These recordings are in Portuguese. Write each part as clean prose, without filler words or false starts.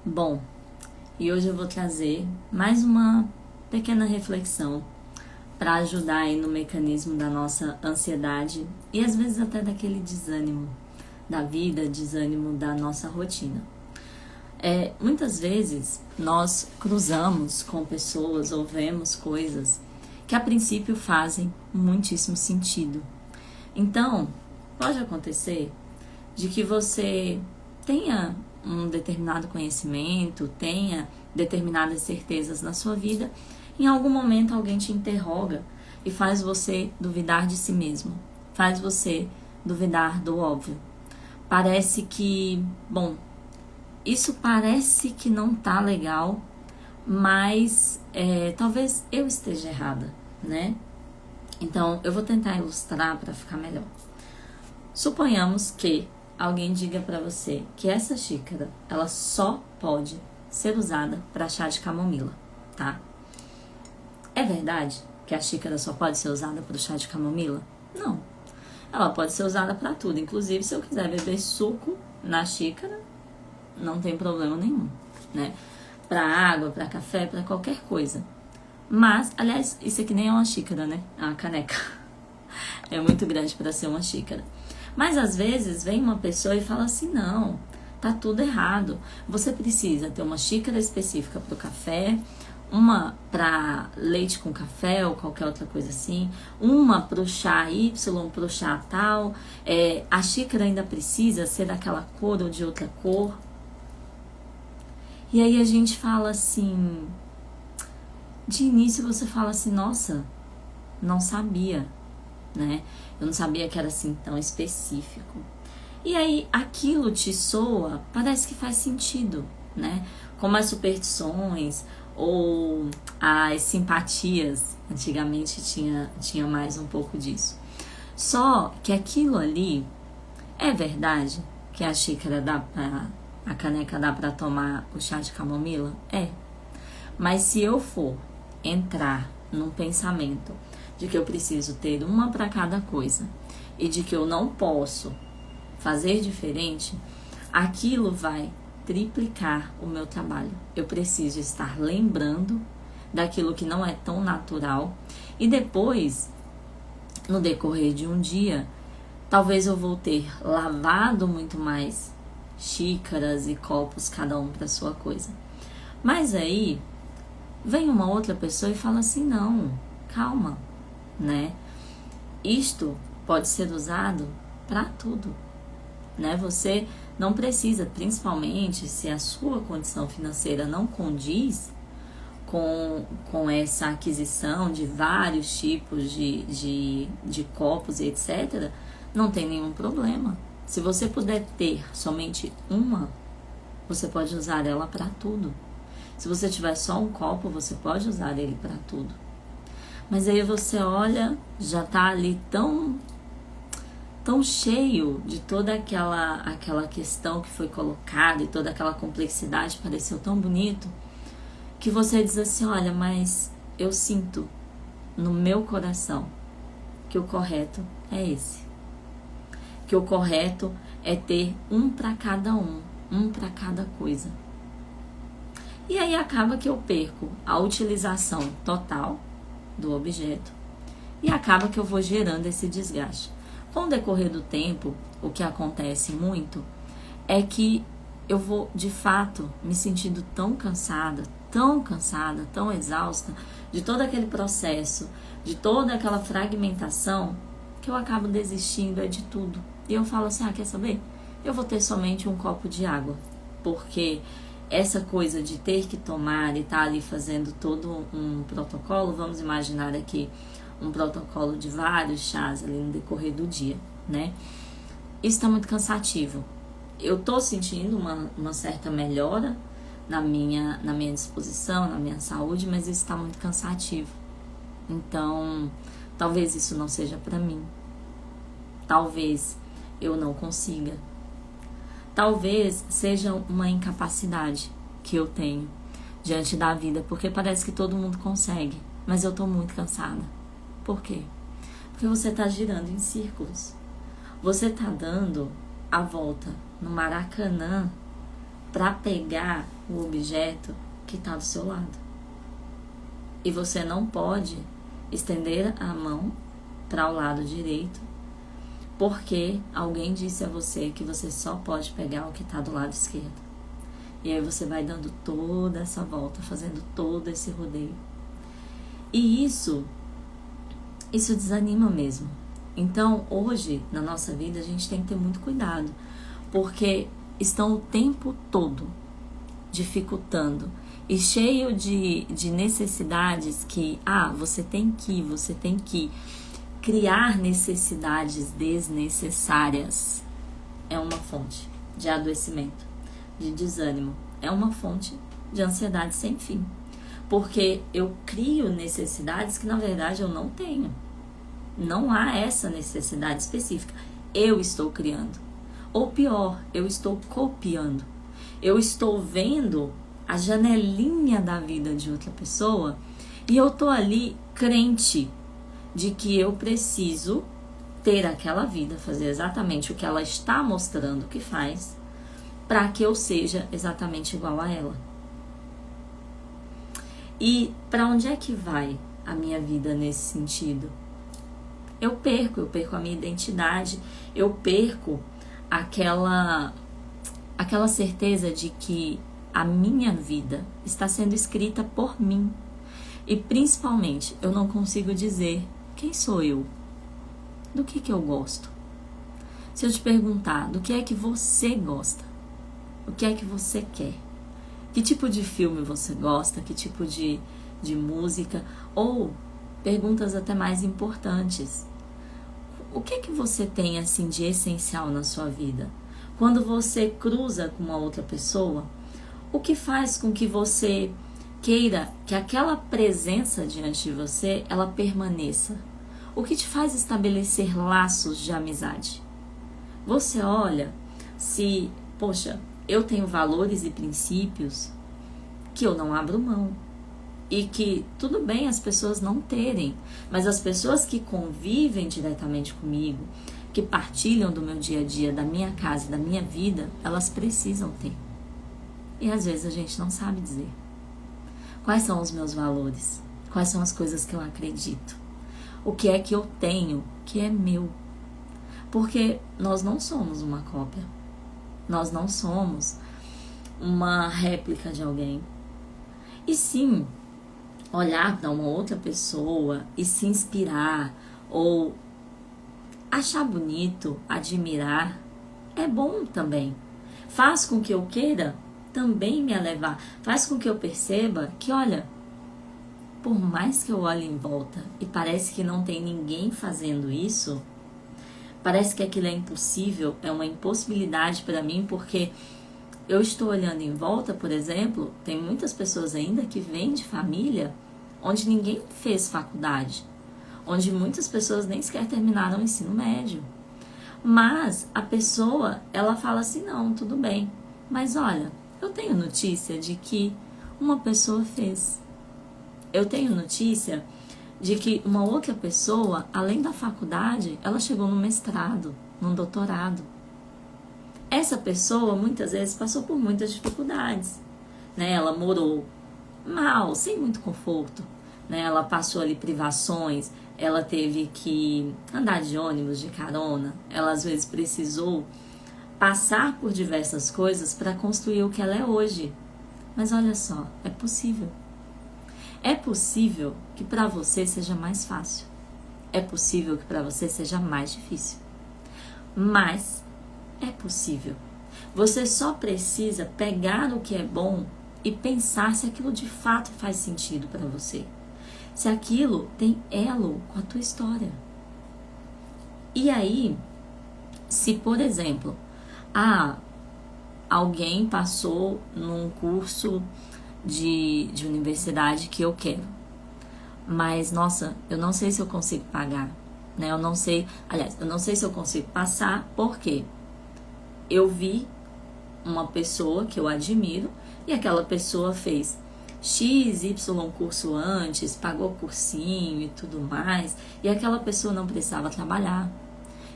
Bom, e hoje eu vou trazer mais uma pequena reflexão para ajudar aí no mecanismo da nossa ansiedade e às vezes até daquele desânimo da vida, desânimo da nossa rotina. Muitas vezes nós cruzamos com pessoas ou vemos coisas que a princípio fazem muitíssimo sentido. Então, pode acontecer de que você tenha um determinado conhecimento, tenha determinadas certezas na sua vida, em algum momento alguém te interroga e faz você duvidar de si mesmo, faz você duvidar do óbvio. Parece que, isso parece que não tá legal, mas talvez eu esteja errada, né? Então, eu vou tentar ilustrar para ficar melhor. Suponhamos que alguém diga para você que essa xícara, ela só pode ser usada para chá de camomila, tá? É verdade que a xícara só pode ser usada para o chá de camomila? Não. Ela pode ser usada para tudo. Inclusive, se eu quiser beber suco na xícara, não tem problema nenhum, né? Para água, para café, para qualquer coisa. Mas, aliás, isso aqui nem é uma xícara, né? É uma caneca. É muito grande para ser uma xícara. Mas às vezes vem uma pessoa e fala assim, não, tá tudo errado. Você precisa ter uma xícara específica para o café, uma para leite com café ou qualquer outra coisa assim, uma para o chá Y, para o chá tal. A xícara ainda precisa ser daquela cor ou de outra cor. E aí a gente fala assim, de início você fala assim, nossa, não sabia, né? Eu não sabia que era assim tão específico. E aí aquilo te soa, parece que faz sentido, né? Como as superstições ou as simpatias, antigamente tinha mais um pouco disso. Só que aquilo ali, é verdade que a xícara a caneca dá pra tomar o chá de camomila? É. Mas se eu for entrar num pensamento de que eu preciso ter uma para cada coisa e de que eu não posso fazer diferente, aquilo vai triplicar o meu trabalho. Eu preciso estar lembrando daquilo que não é tão natural e depois, no decorrer de um dia, talvez eu vou ter lavado muito mais xícaras e copos, cada um para sua coisa. Mas aí vem uma outra pessoa e fala assim, não, calma, né? Isto pode ser usado para tudo, né? Você não precisa, principalmente se a sua condição financeira não condiz com essa aquisição de vários tipos de copos e etc., não tem nenhum problema. Se você puder ter somente uma, você pode usar ela para tudo. Se você tiver só um copo, você pode usar ele para tudo. Mas aí você olha, já tá ali tão cheio de toda aquela questão que foi colocada e toda aquela complexidade, pareceu tão bonito, que você diz assim, olha, mas eu sinto no meu coração que o correto é esse. Que o correto é ter um para cada um para cada coisa. E aí acaba que eu perco a utilização total do objeto e acaba que eu vou gerando esse desgaste. Com o decorrer do tempo, o que acontece muito é que eu vou, de fato, me sentindo tão cansada, tão exausta de todo aquele processo, de toda aquela fragmentação, que eu acabo desistindo de tudo. E eu falo assim, quer saber? Eu vou ter somente um copo de água, porque essa coisa de ter que tomar e estar ali fazendo todo um protocolo, vamos imaginar aqui um protocolo de vários chás ali no decorrer do dia, né? Isso está muito cansativo. Eu tô sentindo uma certa melhora na minha disposição, na minha saúde, mas isso está muito cansativo. Então, talvez isso não seja para mim. Talvez eu não consiga. Talvez seja uma incapacidade que eu tenho diante da vida, porque parece que todo mundo consegue, mas eu tô muito cansada. Por quê? Porque você tá girando em círculos. Você tá dando a volta no Maracanã para pegar o objeto que está do seu lado. E você não pode estender a mão para o lado direito, porque alguém disse a você que você só pode pegar o que está do lado esquerdo. E aí você vai dando toda essa volta, fazendo todo esse rodeio. E isso desanima mesmo. Então, hoje, na nossa vida, a gente tem que ter muito cuidado, porque estão o tempo todo dificultando e cheio de necessidades que, você tem que criar necessidades desnecessárias. É uma fonte de adoecimento, de desânimo, é uma fonte de ansiedade sem fim, porque eu crio necessidades que na verdade eu não tenho. Não há essa necessidade específica. Eu estou criando. Ou pior, eu estou copiando. Eu estou vendo a janelinha da vida de outra pessoa e eu estou ali crente de que eu preciso ter aquela vida, fazer exatamente o que ela está mostrando que faz, para que eu seja exatamente igual a ela. E para onde é que vai a minha vida nesse sentido? Eu perco a minha identidade, eu perco aquela certeza de que a minha vida está sendo escrita por mim. E principalmente, eu não consigo dizer quem sou eu, do que eu gosto. Se eu te perguntar do que é que você gosta, o que é que você quer, que tipo de filme você gosta, que tipo de música, ou perguntas até mais importantes. O que é que você tem assim de essencial na sua vida? Quando você cruza com uma outra pessoa, o que faz com que você queira que aquela presença diante de você, ela permaneça? O que te faz estabelecer laços de amizade? Você olha se, poxa, eu tenho valores e princípios que eu não abro mão. E que tudo bem as pessoas não terem, mas as pessoas que convivem diretamente comigo, que partilham do meu dia a dia, da minha casa, da minha vida, elas precisam ter. E às vezes a gente não sabe dizer. Quais são os meus valores? Quais são as coisas que eu acredito? O que é que eu tenho que é meu? Porque nós não somos uma cópia. Nós não somos uma réplica de alguém. E sim, olhar para uma outra pessoa e se inspirar ou achar bonito, admirar, é bom também. Faz com que eu queira também me elevar. Faz com que eu perceba que, olha, por mais que eu olhe em volta e parece que não tem ninguém fazendo isso, parece que aquilo é impossível, é uma impossibilidade para mim, porque eu estou olhando em volta, por exemplo, tem muitas pessoas ainda que vêm de família onde ninguém fez faculdade, onde muitas pessoas nem sequer terminaram o ensino médio. Mas a pessoa, ela fala assim, não, tudo bem, mas olha, eu tenho notícia de que uma pessoa fez. Eu tenho notícia de que uma outra pessoa, além da faculdade, ela chegou no mestrado, num doutorado. Essa pessoa, muitas vezes, passou por muitas dificuldades, né? Ela morou mal, sem muito conforto, né? Ela passou ali privações, ela teve que andar de ônibus, de carona, ela às vezes precisou passar por diversas coisas para construir o que ela é hoje. Mas olha só, é possível. É possível que para você seja mais fácil. É possível que para você seja mais difícil. Mas é possível. Você só precisa pegar o que é bom e pensar se aquilo de fato faz sentido para você. Se aquilo tem elo com a tua história. E aí, se por exemplo, alguém passou num curso de universidade que eu quero, mas nossa, eu não sei se eu consigo pagar, né? Eu não sei se eu consigo passar, porque eu vi uma pessoa que eu admiro e aquela pessoa fez XY curso antes, pagou cursinho e tudo mais, e aquela pessoa não precisava trabalhar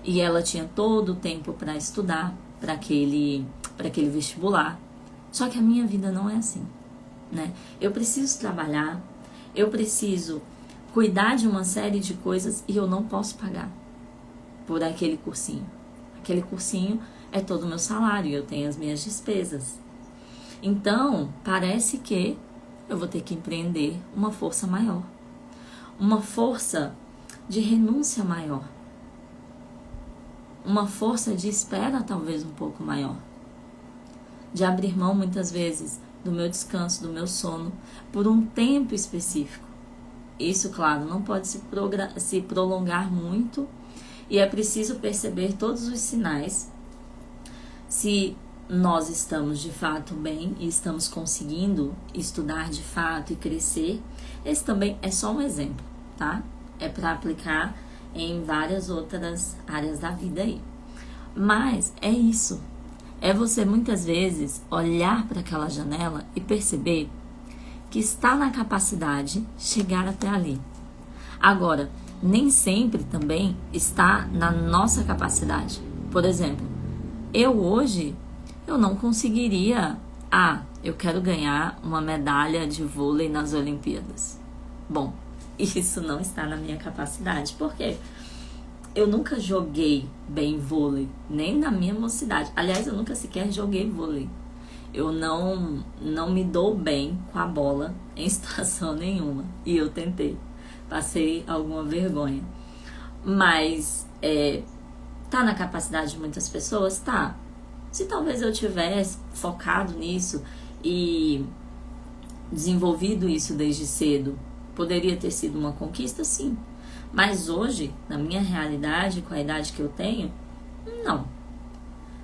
e ela tinha todo o tempo para estudar para aquele vestibular, Só que a minha vida não é assim, né? Eu preciso trabalhar, eu preciso cuidar de uma série de coisas e eu não posso pagar por aquele cursinho. Aquele cursinho é todo o meu salário, eu tenho as minhas despesas. Então, parece que eu vou ter que empreender uma força maior. Uma força de renúncia maior. Uma força de espera talvez um pouco maior. De abrir mão muitas vezes do meu descanso, do meu sono, por um tempo específico. Isso, claro, não pode se prolongar muito e é preciso perceber todos os sinais. Se nós estamos de fato bem e estamos conseguindo estudar de fato e crescer, esse também é só um exemplo, tá? É para aplicar em várias outras áreas da vida aí. Mas é isso. É você muitas vezes olhar para aquela janela e perceber que está na capacidade chegar até ali. Agora, nem sempre também está na nossa capacidade. Por exemplo, eu hoje, eu não conseguiria, eu quero ganhar uma medalha de vôlei nas Olimpíadas. Bom, isso não está na minha capacidade. Por quê? Eu nunca joguei bem vôlei, nem na minha mocidade. Aliás, eu nunca sequer joguei vôlei. Eu não me dou bem com a bola em situação nenhuma. E eu tentei. Passei alguma vergonha. Mas, tá na capacidade de muitas pessoas? Tá. Se talvez eu tivesse focado nisso e desenvolvido isso desde cedo, poderia ter sido uma conquista? Sim. Mas hoje, na minha realidade, com a idade que eu tenho, não.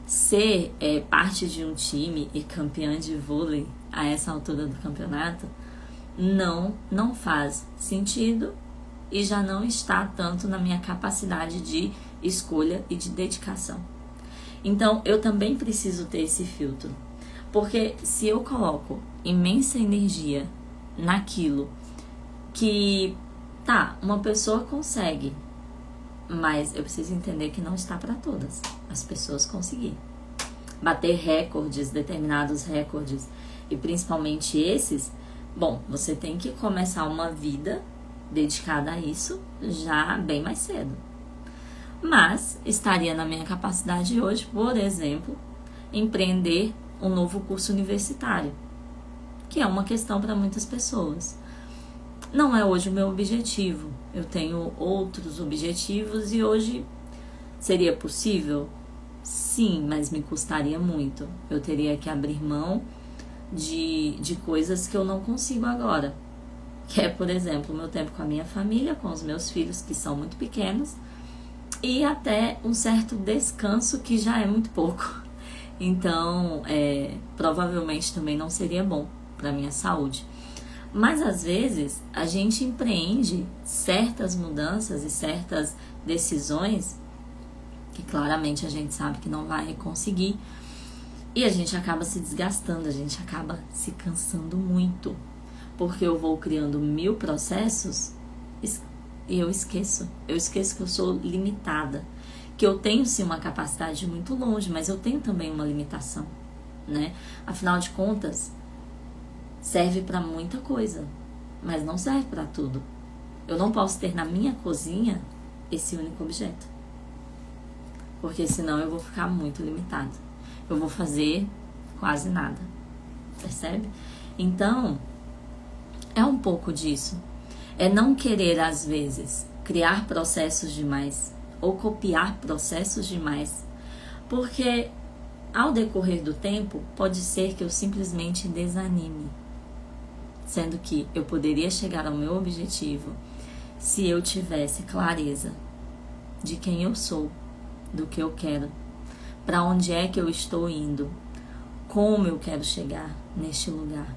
Ser parte de um time e campeã de vôlei a essa altura do campeonato não faz sentido e já não está tanto na minha capacidade de escolha e de dedicação. Então, eu também preciso ter esse filtro. Porque se eu coloco imensa energia naquilo que, uma pessoa consegue, mas eu preciso entender que não está para todas as pessoas conseguirem. Bater recordes, determinados recordes, e principalmente esses, você tem que começar uma vida dedicada a isso já bem mais cedo. Mas estaria na minha capacidade hoje, por exemplo, empreender um novo curso universitário, que é uma questão para muitas pessoas. Não é hoje o meu objetivo, eu tenho outros objetivos e hoje seria possível? Sim, mas me custaria muito. Eu teria que abrir mão de coisas que eu não consigo agora. Que é, por exemplo, o meu tempo com a minha família, com os meus filhos que são muito pequenos e até um certo descanso que já é muito pouco. Então, provavelmente também não seria bom para a minha saúde. Mas às vezes a gente empreende certas mudanças e certas decisões que claramente a gente sabe que não vai conseguir e a gente acaba se desgastando, a gente acaba se cansando muito, porque eu vou criando 1000 processos e eu esqueço que eu sou limitada, que eu tenho sim uma capacidade muito longe, mas eu tenho também uma limitação, né? Afinal de contas, serve para muita coisa, mas não serve para tudo. Eu não posso ter na minha cozinha esse único objeto, porque senão eu vou ficar muito limitada. Eu vou fazer quase nada, percebe? Então, é um pouco disso. É não querer, às vezes, criar processos demais ou copiar processos demais, porque ao decorrer do tempo, pode ser que eu simplesmente desanime. Sendo que eu poderia chegar ao meu objetivo se eu tivesse clareza de quem eu sou, do que eu quero, para onde é que eu estou indo, como eu quero chegar neste lugar.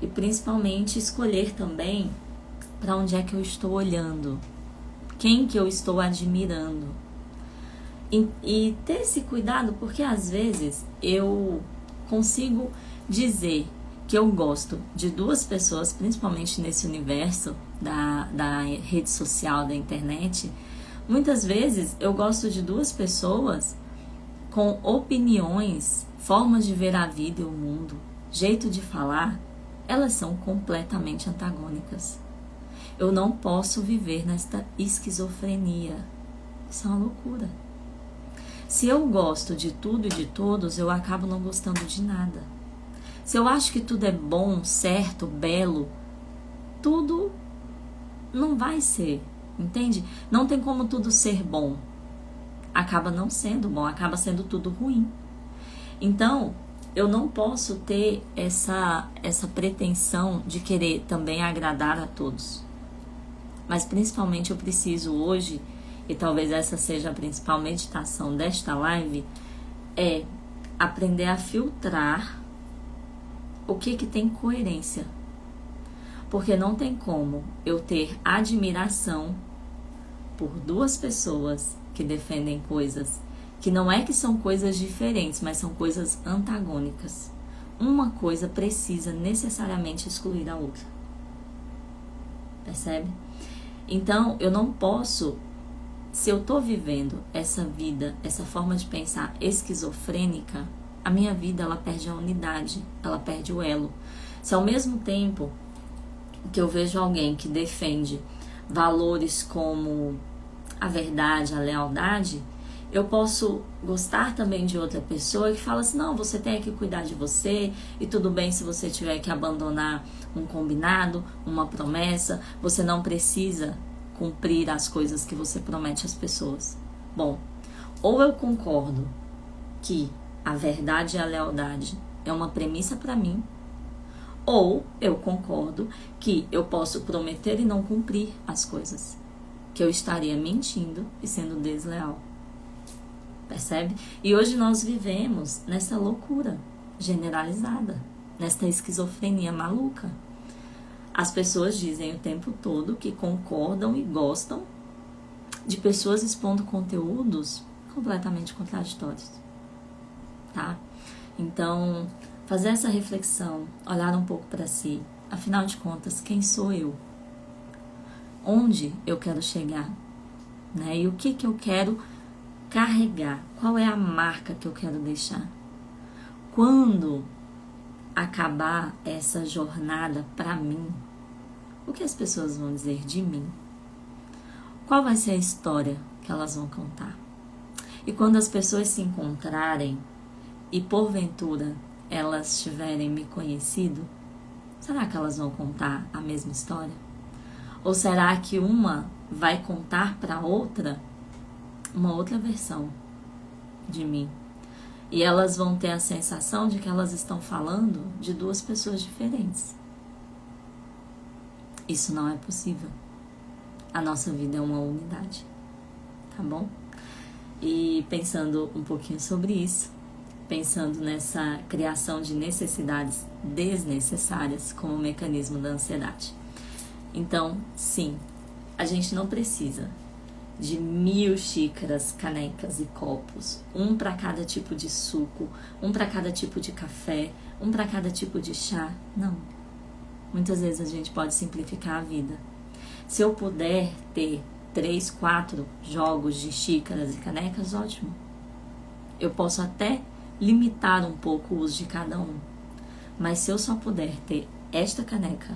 E principalmente escolher também para onde é que eu estou olhando, quem que eu estou admirando. E ter esse cuidado, porque às vezes eu consigo dizer que eu gosto de 2 pessoas, principalmente nesse universo da rede social, da internet. Muitas vezes eu gosto de 2 pessoas com opiniões, formas de ver a vida e o mundo jeito de falar, elas são completamente antagônicas. Eu não posso viver nesta esquizofrenia. Isso é uma loucura. Se eu gosto de tudo e de todos, eu acabo não gostando de nada. Se eu acho que tudo é bom, certo, belo, tudo não vai ser, entende? Não tem como tudo ser bom. Acaba não sendo bom, acaba sendo tudo ruim. Então, eu não posso ter essa pretensão de querer também agradar a todos. Mas principalmente eu preciso hoje, e talvez essa seja a principal meditação desta live, é aprender a filtrar o que tem coerência. Porque não tem como eu ter admiração por duas pessoas que defendem coisas que não é que são coisas diferentes, mas são coisas antagônicas. Uma coisa precisa necessariamente excluir a outra. Percebe? Então, eu não posso, se eu estou vivendo essa vida, essa forma de pensar esquizofrênica, a minha vida ela perde a unidade, ela perde o elo. Se ao mesmo tempo que eu vejo alguém que defende valores como a verdade, a lealdade, eu posso gostar também de outra pessoa que fala assim, não, você tem que cuidar de você e tudo bem se você tiver que abandonar um combinado, uma promessa, você não precisa cumprir as coisas que você promete às pessoas. Bom, ou eu concordo que a verdade e a lealdade é uma premissa para mim, ou eu concordo que eu posso prometer e não cumprir as coisas, que eu estaria mentindo e sendo desleal. Percebe? E hoje nós vivemos nessa loucura generalizada, nesta esquizofrenia maluca. As pessoas dizem o tempo todo que concordam e gostam de pessoas expondo conteúdos completamente contraditórios, tá? Então, fazer essa reflexão, olhar um pouco para si, afinal de contas, quem sou eu? Onde eu quero chegar? Né? E o que eu quero carregar? Qual é a marca que eu quero deixar? Quando acabar essa jornada para mim, o que as pessoas vão dizer de mim? Qual vai ser a história que elas vão contar? E quando as pessoas se encontrarem e porventura elas tiverem me conhecido, será que elas vão contar a mesma história? Ou será que uma vai contar para outra uma outra versão de mim? E elas vão ter a sensação de que elas estão falando de duas pessoas diferentes. Isso não é possível. A nossa vida é uma unidade, tá bom? E pensando um pouquinho sobre isso, pensando nessa criação de necessidades desnecessárias como mecanismo da ansiedade. Então, sim, a gente não precisa de 1000 xícaras, canecas e copos, um para cada tipo de suco, um para cada tipo de café, um para cada tipo de chá. Não. Muitas vezes a gente pode simplificar a vida. Se eu puder ter 3, 4 jogos de xícaras e canecas, ótimo. Eu posso até limitar um pouco o uso de cada um. Mas se eu só puder ter esta caneca,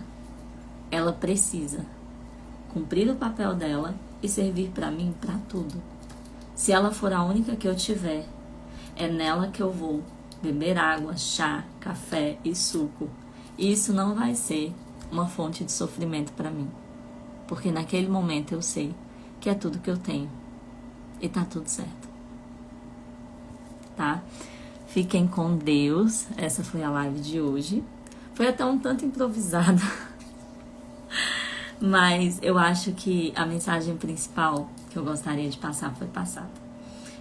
ela precisa cumprir o papel dela e servir para mim para tudo. Se ela for a única que eu tiver, é nela que eu vou beber água, chá, café e suco. E isso não vai ser uma fonte de sofrimento para mim. Porque naquele momento eu sei que é tudo que eu tenho. E tá tudo certo. Tá? Fiquem com Deus. Essa foi a live de hoje. Foi até um tanto improvisada. Mas eu acho que a mensagem principal que eu gostaria de passar foi passada.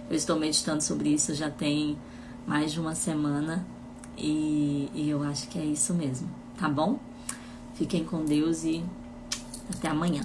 Eu estou meditando sobre isso já tem mais de uma semana e eu acho que é isso mesmo, tá bom? Fiquem com Deus e até amanhã.